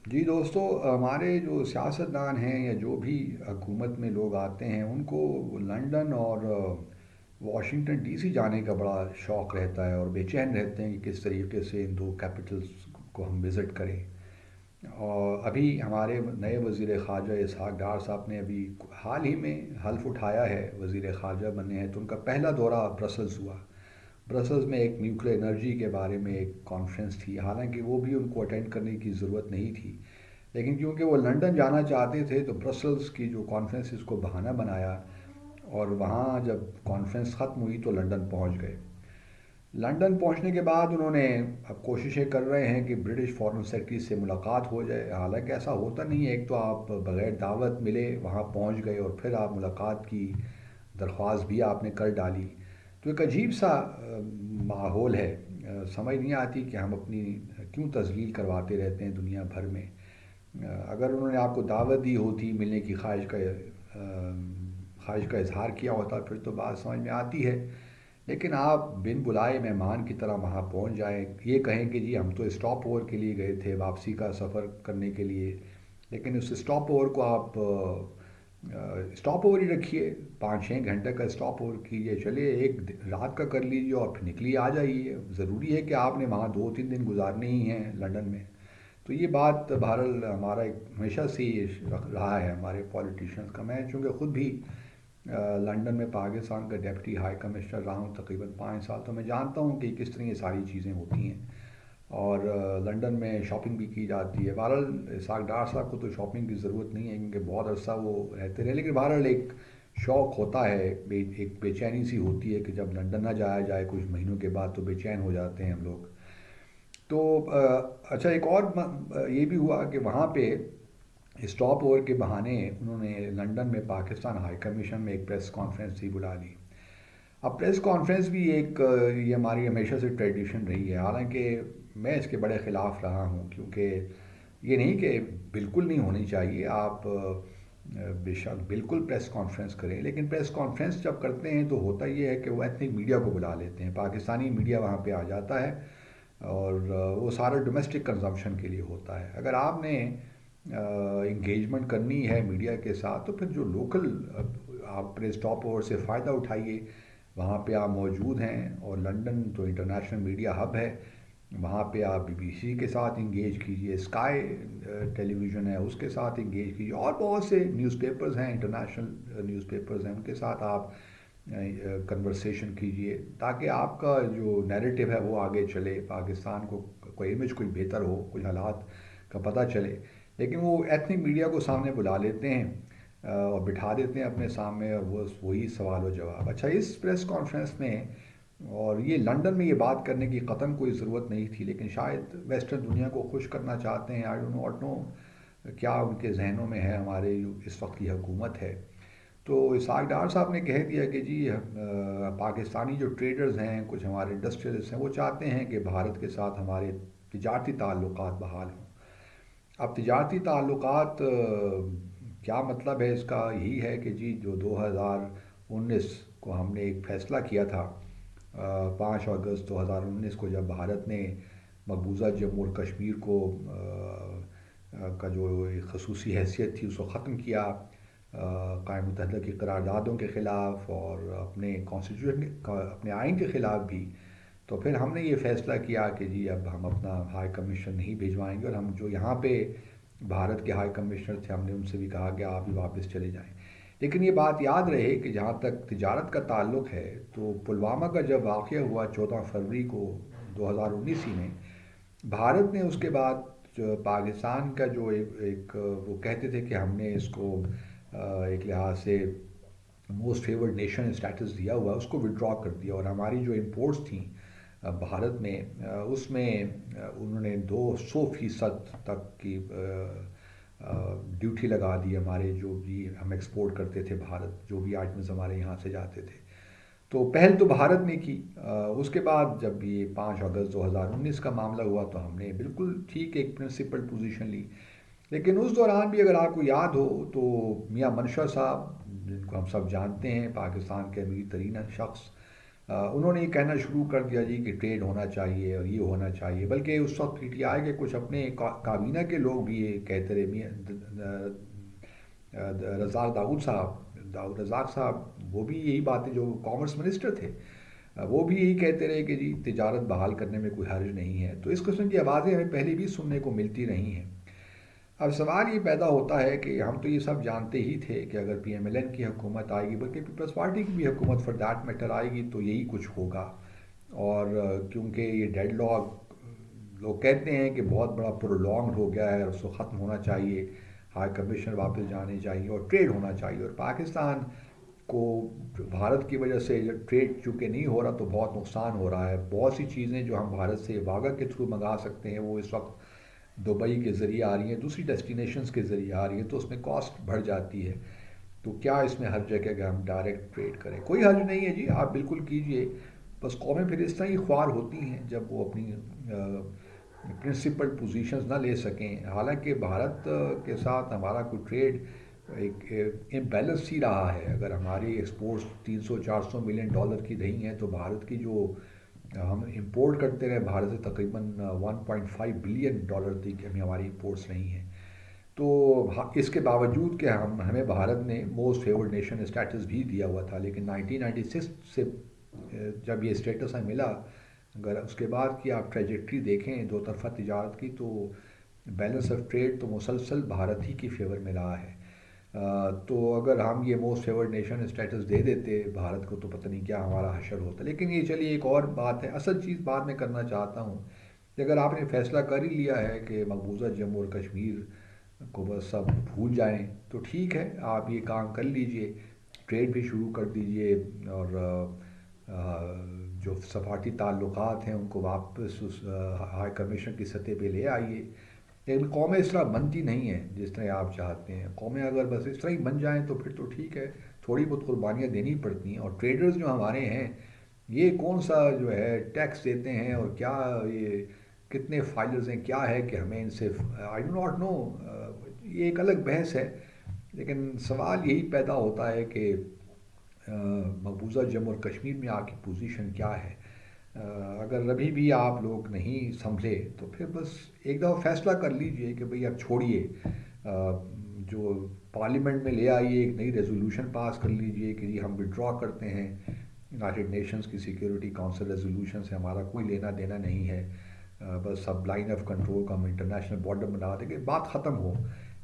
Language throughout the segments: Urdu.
جی دوستو، ہمارے جو سیاستدان ہیں یا جو بھی حکومت میں لوگ آتے ہیں ان کو لنڈن اور واشنگٹن ڈی سی جانے کا بڑا شوق رہتا ہے اور بے چین رہتے ہیں کہ کس طریقے سے ان دو کیپٹلز کو ہم وزٹ کریں۔ اور ابھی ہمارے نئے وزیر خارجہ اسحاق ڈار صاحب نے ابھی حال ہی میں حلف اٹھایا ہے، وزیر خارجہ بنے ہیں تو ان کا پہلا دورہ برسلز ہوا۔ برسلز میں ایک نیوکلیر انرجی کے بارے میں ایک کانفرنس تھی، حالانکہ وہ بھی ان کو اٹینڈ کرنے کی ضرورت نہیں تھی، لیکن کیونکہ وہ لنڈن جانا چاہتے تھے تو برسلز کی جو کانفرنس اس کو بہانہ بنایا، اور وہاں جب کانفرنس ختم ہوئی تو لنڈن پہنچ گئے۔ لنڈن پہنچنے کے بعد انہوں نے اب کوششیں کر رہے ہیں کہ برٹش فارن سیکرٹری سے ملاقات ہو جائے، حالانکہ ایسا ہوتا نہیں ہے۔ ایک تو آپ بغیر دعوت ملے وہاں پہنچ گئے اور پھر آپ ملاقات کی درخواست بھی آپ نے کر ڈالی، تو ایک عجیب سا ماحول ہے۔ سمجھ نہیں آتی کہ ہم اپنی کیوں تذلیل کرواتے رہتے ہیں دنیا بھر میں۔ اگر انہوں نے آپ کو دعوت دی ہوتی، ملنے کی خواہش کا اظہار کیا ہوتا پھر تو بات سمجھ میں آتی ہے، لیکن آپ بن بلائے مہمان کی طرح وہاں پہنچ جائیں، یہ کہیں کہ جی ہم تو اسٹاپ اوور کے لیے گئے تھے، واپسی کا سفر کرنے کے لیے، لیکن اس اسٹاپ اوور کو آپ اسٹاپ اوور ہی رکھیے، 5-6 گھنٹے کا اسٹاپ اوور کیجیے، چلیے ایک رات کا کر لیجیے اور پھر نکلیے آ جائیے۔ ضروری ہے کہ آپ نے وہاں 2-3 دن گزارنے ہی ہیں لنڈن میں؟ تو یہ بات بہرحال ہمارا ایک ہمیشہ سے یہ رہا ہے ہمارے پولیٹیشینس کا۔ میں چونکہ خود بھی لنڈن میں پاکستان کا ڈیپٹی ہائی کمشنر رہا ہوں تقریباً 5 سال، تو میں جانتا ہوں کہ کس طرح یہ ساری چیزیں ہوتی ہیں، اور لنڈن میں شاپنگ بھی کی جاتی ہے۔ بہرحال اسحاق ڈار صاحب کو تو شاپنگ کی ضرورت نہیں ہے کیونکہ بہت عرصہ وہ رہتے رہے، لیکن بہرحال ایک شوق ہوتا ہے، ایک بے چینی سی ہوتی ہے کہ جب لنڈن نہ جایا جائے کچھ مہینوں کے بعد تو بے چین ہو جاتے ہیں ہم لوگ۔ تو اچھا، ایک اور یہ بھی ہوا کہ وہاں پہ اسٹاپ اوور کے بہانے انہوں نے لنڈن میں پاکستان ہائی کمیشن میں ایک پریس کانفرنس بھی بلا لی۔ اب پریس کانفرنس بھی ایک یہ ہماری ہمیشہ سے ٹریڈیشن رہی ہے، حالانکہ میں اس کے بڑے خلاف رہا ہوں، کیونکہ یہ نہیں کہ بالکل نہیں ہونی چاہیے، آپ بے شک بالکل پریس کانفرنس کریں، لیکن پریس کانفرنس جب کرتے ہیں تو ہوتا یہ ہے کہ وہ ایتھنک میڈیا کو بلا لیتے ہیں، پاکستانی میڈیا وہاں پہ آ جاتا ہے، اور وہ سارا ڈومیسٹک کنزمپشن کے لیے ہوتا ہے۔ اگر آپ نے انگیجمنٹ کرنی ہے میڈیا کے ساتھ تو پھر جو لوکل آپ اپنے اسٹاپ اوور سے فائدہ اٹھائیے، وہاں پہ آپ موجود ہیں، اور لنڈن تو انٹرنیشنل میڈیا ہب ہے، وہاں پہ آپ بی بی سی کے ساتھ انگیج کیجئے، اسکائی ٹیلی ویژن ہے اس کے ساتھ انگیج کیجئے، اور بہت سے نیوز پیپرز ہیں، انٹرنیشنل نیوز پیپرز ہیں، ان کے ساتھ آپ کنورسیشن کیجئے، تاکہ آپ کا جو نیریٹو ہے وہ آگے چلے، پاکستان کو کوئی امیج کوئی بہتر ہو، کچھ حالات کا پتہ چلے۔ لیکن وہ ایتھنک میڈیا کو سامنے بلا لیتے ہیں اور بٹھا دیتے ہیں اپنے سامنے، اور وہ وہی سوال و جواب۔ اچھا، اس پریس کانفرنس میں، اور یہ لنڈن میں یہ بات کرنے کی قطعاً کوئی ضرورت نہیں تھی، لیکن شاید ویسٹرن دنیا کو خوش کرنا چاہتے ہیں، آئی ڈونٹ نو کیا ان کے ذہنوں میں ہے، ہمارے جو اس وقت کی حکومت ہے۔ تو اسحاق ڈار صاحب نے کہہ دیا کہ جی پاکستانی جو ٹریڈرز ہیں، کچھ ہمارے انڈسٹریلسٹ ہیں، وہ چاہتے ہیں کہ بھارت کے ساتھ ہمارے تجارتی تعلقات بحال ہوں۔ اب تجارتی تعلقات کیا مطلب ہے اس کا؟ یہی ہے کہ جی جو 2019 کو ہم نے ایک فیصلہ کیا تھا، 5 اگست 2019 کو، جب بھارت نے مقبوضہ جموں اور کشمیر کو کا جو ایک خصوصی حیثیت تھی اس کو ختم کیا، قائم متحدہ کی قراردادوں کے خلاف اور اپنے کانسٹیٹیوشن اپنے آئین کے خلاف بھی، تو پھر ہم نے یہ فیصلہ کیا کہ جی اب ہم اپنا ہائی کمیشن نہیں بھیجوائیں گے، اور ہم جو یہاں پہ بھارت کے ہائی کمشنر تھے ہم نے ان سے بھی کہا کہ آپ بھی واپس چلے جائیں۔ لیکن یہ بات یاد رہے کہ جہاں تک تجارت کا تعلق ہے تو پلوامہ کا جب واقعہ ہوا 14 فروری کو 2019 ہی میں، بھارت نے اس کے بعد پاکستان کا جو ایک وہ کہتے تھے کہ ہم نے اس کو ایک لحاظ سے موسٹ فیورڈ نیشن اسٹیٹس دیا ہوا، اس کو ودرا کر دیا، اور ہماری جو امپورٹس تھیں بھارت میں، اس میں انہوں نے 200% تک کی ڈیوٹی لگا دی ہمارے جو بھی ہم ایکسپورٹ کرتے تھے بھارت، جو بھی آئٹمز ہمارے یہاں سے جاتے تھے۔ تو پہل تو بھارت نے کی، اس کے بعد جب یہ 5 اگست 2019 کا معاملہ ہوا تو ہم نے بالکل ٹھیک ایک پرنسپل پوزیشن لی، لیکن اس دوران بھی اگر آپ کو یاد ہو تو میاں منشا صاحب، جن کو ہم سب جانتے ہیں، پاکستان کے امیر ترین شخص، انہوں نے یہ کہنا شروع کر دیا جی کہ ٹریڈ ہونا چاہیے اور یہ ہونا چاہیے، بلکہ اس وقت پی ٹی آئی کے کچھ اپنے کابینہ کے لوگ بھی یہ کہتے رہے، رزاق داؤد رزاق صاحب، وہ بھی یہی باتیں، جو کامرس منسٹر تھے، وہ بھی یہی کہتے رہے کہ جی تجارت بحال کرنے میں کوئی حرج نہیں ہے۔ تو اس قسم کی آوازیں ہمیں پہلے بھی سننے کو ملتی رہی ہیں۔ اب سوال یہ پیدا ہوتا ہے کہ ہم تو یہ سب جانتے ہی تھے کہ اگر پی ایم ایل این کی حکومت آئے گی، بلکہ پیپلز پارٹی کی بھی حکومت فار دیٹ میٹر آئے گی، تو یہی کچھ ہوگا۔ اور کیونکہ یہ ڈیڈ لاک لوگ کہتے ہیں کہ بہت بڑا پرولونگڈ ہو گیا ہے اور اس کو ختم ہونا چاہیے، ہائی کمیشن واپس جانے چاہیے اور ٹریڈ ہونا چاہیے، اور پاکستان کو بھارت کی وجہ سے ٹریڈ چونکہ نہیں ہو رہا تو بہت نقصان ہو رہا ہے۔ بہت سی چیزیں جو ہم بھارت سے واگا کے تھرو منگا سکتے ہیں وہ اس وقت دبئی کے ذریعے آ رہی ہیں، دوسری ڈیسٹینیشنز کے ذریعے آ رہی ہیں، تو اس میں کاسٹ بڑھ جاتی ہے۔ تو کیا اس میں حرج ہے کہ ہم ڈائریکٹ ٹریڈ کریں؟ کوئی حرج نہیں ہے جی، آپ بالکل کیجئے۔ بس قومیں پھر اس طرح ہی خوار ہوتی ہیں جب وہ اپنی پرنسپل پوزیشنز نہ لے سکیں۔ حالانکہ بھارت کے ساتھ ہمارا کوئی ٹریڈ ایک امبیلنس ہی رہا ہے۔ اگر ہماری ایکسپورٹس 300-400 ملین ڈالر کی رہی ہیں تو بھارت کی جو ہم امپورٹ کرتے رہے بھارت سے تقریباً 1.5 بلین ڈالر تک ہماری امپورٹس رہی ہیں۔ تو اس کے باوجود کہ ہمیں بھارت نے موسٹ فیورڈ نیشن اسٹیٹس بھی دیا ہوا تھا، لیکن 1996 سے جب یہ اسٹیٹس ہمیں ملا، اگر اس کے بعد کی آپ ٹریجیکٹری دیکھیں دو طرفہ تجارت کی، تو بیلنس آف ٹریڈ تو مسلسل بھارت ہی کی فیور میں رہا ہے۔ تو اگر ہم یہ موسٹ فیورڈ نیشن اسٹیٹس دے دیتے بھارت کو تو پتہ نہیں کیا ہمارا حشر ہوتا۔ لیکن یہ چلیے ایک اور بات ہے، اصل چیز بعد میں کرنا چاہتا ہوں کہ اگر آپ نے فیصلہ کر ہی لیا ہے کہ مقبوضہ جموں اور کشمیر کو بس سب بھول جائیں تو ٹھیک ہے، آپ یہ کام کر لیجئے، ٹریڈ بھی شروع کر دیجئے، اور جو سفارتی تعلقات ہیں ان کو واپس اس ہائی کمیشن کی سطح پہ لے آئیے۔ لیکن قومیں اس طرح بنتی نہیں ہیں جس طرح آپ چاہتے ہیں۔ قومیں اگر بس اس طرح ہی بن جائیں تو پھر تو ٹھیک ہے، تھوڑی بہت قربانیاں دینی پڑتی ہیں۔ اور ٹریڈرز جو ہمارے ہیں یہ کون سا جو ہے ٹیکس دیتے ہیں، اور کیا یہ کتنے فائلرز ہیں، کیا ہے کہ ہمیں ان سے آئی ڈو ناٹ نو، یہ ایک الگ بحث ہے۔ لیکن سوال یہی پیدا ہوتا ہے کہ مقبوضہ جموں اور کشمیر میں آپ کی پوزیشن کیا ہے؟ اگر ابھی بھی آپ لوگ نہیں سنبھلے تو پھر بس ایک دفعہ فیصلہ کر لیجئے کہ بھئی اب چھوڑیے، جو پارلیمنٹ میں لے آئیے، ایک نئی ریزولوشن پاس کر لیجئے کہ جی ہم وڈرا کرتے ہیں یونائٹڈ نیشنز کی سیکیورٹی کونسل ریزولوشن سے، ہمارا کوئی لینا دینا نہیں ہے، بس اب لائن آف کنٹرول کا ہم انٹرنیشنل بارڈر بنا دیں گے، بات ختم ہو۔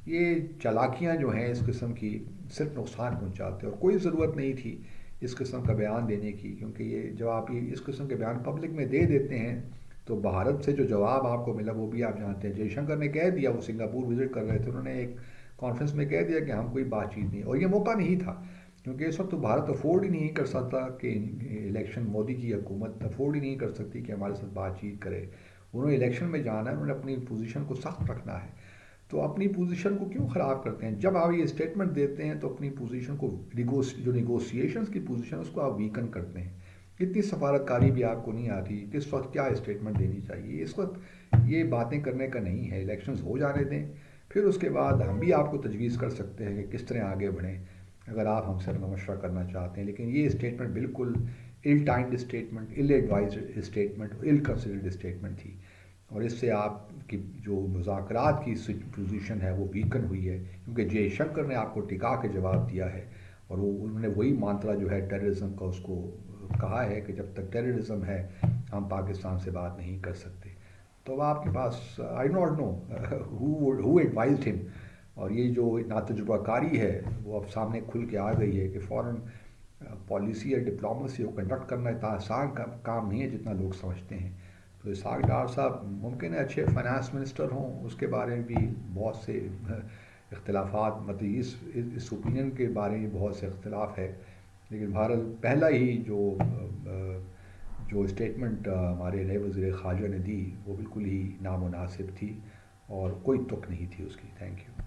یہ چالاکیاں جو ہیں اس قسم کی صرف نقصان پہنچاتے ہیں، اور کوئی ضرورت نہیں تھی اس قسم کا بیان دینے کی، کیونکہ یہ جب آپ یہ اس قسم کے بیان پبلک میں دے دیتے ہیں تو بھارت سے جو جواب آپ کو ملا وہ بھی آپ جانتے ہیں۔ جے شنکر نے کہہ دیا، وہ سنگاپور وزٹ کر رہے تھے، انہوں نے ایک کانفرنس میں کہہ دیا کہ ہم کوئی بات چیت نہیں، اور یہ موقع نہیں تھا، کیونکہ اس وقت تو بھارت افورڈ ہی نہیں کر سکتا کہ الیکشن، مودی کی حکومت افورڈ ہی نہیں کر سکتی کہ ہمارے ساتھ بات چیت کرے۔ انہوں نے الیکشن میں جانا ہے، انہوں نے اپنی پوزیشن کو سخت رکھنا ہے، تو اپنی پوزیشن کو کیوں خراب کرتے ہیں؟ جب آپ یہ اسٹیٹمنٹ دیتے ہیں تو اپنی پوزیشن کو جو نیگوسیشنز کی پوزیشن اس کو آپ ویکن کرتے ہیں۔ اتنی سفارتکاری بھی آپ کو نہیں آتی کس وقت کیا اسٹیٹمنٹ دینی چاہیے، اس وقت یہ باتیں کرنے کا نہیں ہے۔ الیکشنز ہو جانے دیں، پھر اس کے بعد ہم بھی آپ کو تجویز کر سکتے ہیں کہ کس طرح آگے بڑھیں اگر آپ ہم سے مشورہ کرنا چاہتے ہیں۔ لیکن یہ اسٹیٹمنٹ بالکل ال ٹائمڈ اسٹیٹمنٹ، ال ایڈوائزڈ اسٹیٹمنٹ، ال کنسیڈرڈ اسٹیٹمنٹ تھی، اور اس سے آپ کی جو مذاکرات کی پوزیشن ہے وہ ویکن ہوئی ہے، کیونکہ جے شنکر نے آپ کو ٹکا کے جواب دیا ہے، اور انہوں نے وہی مانترا جو ہے ٹیررزم کا اس کو کہا ہے کہ جب تک ٹیررزم ہے ہم پاکستان سے بات نہیں کر سکتے۔ تو اب آپ کے پاس I not know who advised ہم، اور یہ جو ناتجربہ کاری ہے وہ اب سامنے کھل کے آ گئی ہے کہ فوراً پالیسی یا ڈپلومسی کو کنڈکٹ کرنا اتنا آسان کام نہیں ہے جتنا لوگ سمجھتے ہیں۔ تو اسحاق ڈار صاحب ممکن ہے اچھے فائنانس منسٹر ہوں، اس کے بارے میں بھی بہت سے اختلافات، مطلب اس اوپینین کے بارے میں بہت سے اختلاف ہے، لیکن بہرحال پہلا ہی جو اسٹیٹمنٹ ہمارے نئے وزیر خارجہ نے دی وہ بالکل ہی نامناسب تھی اور کوئی تک نہیں تھی اس کی۔ Thank you.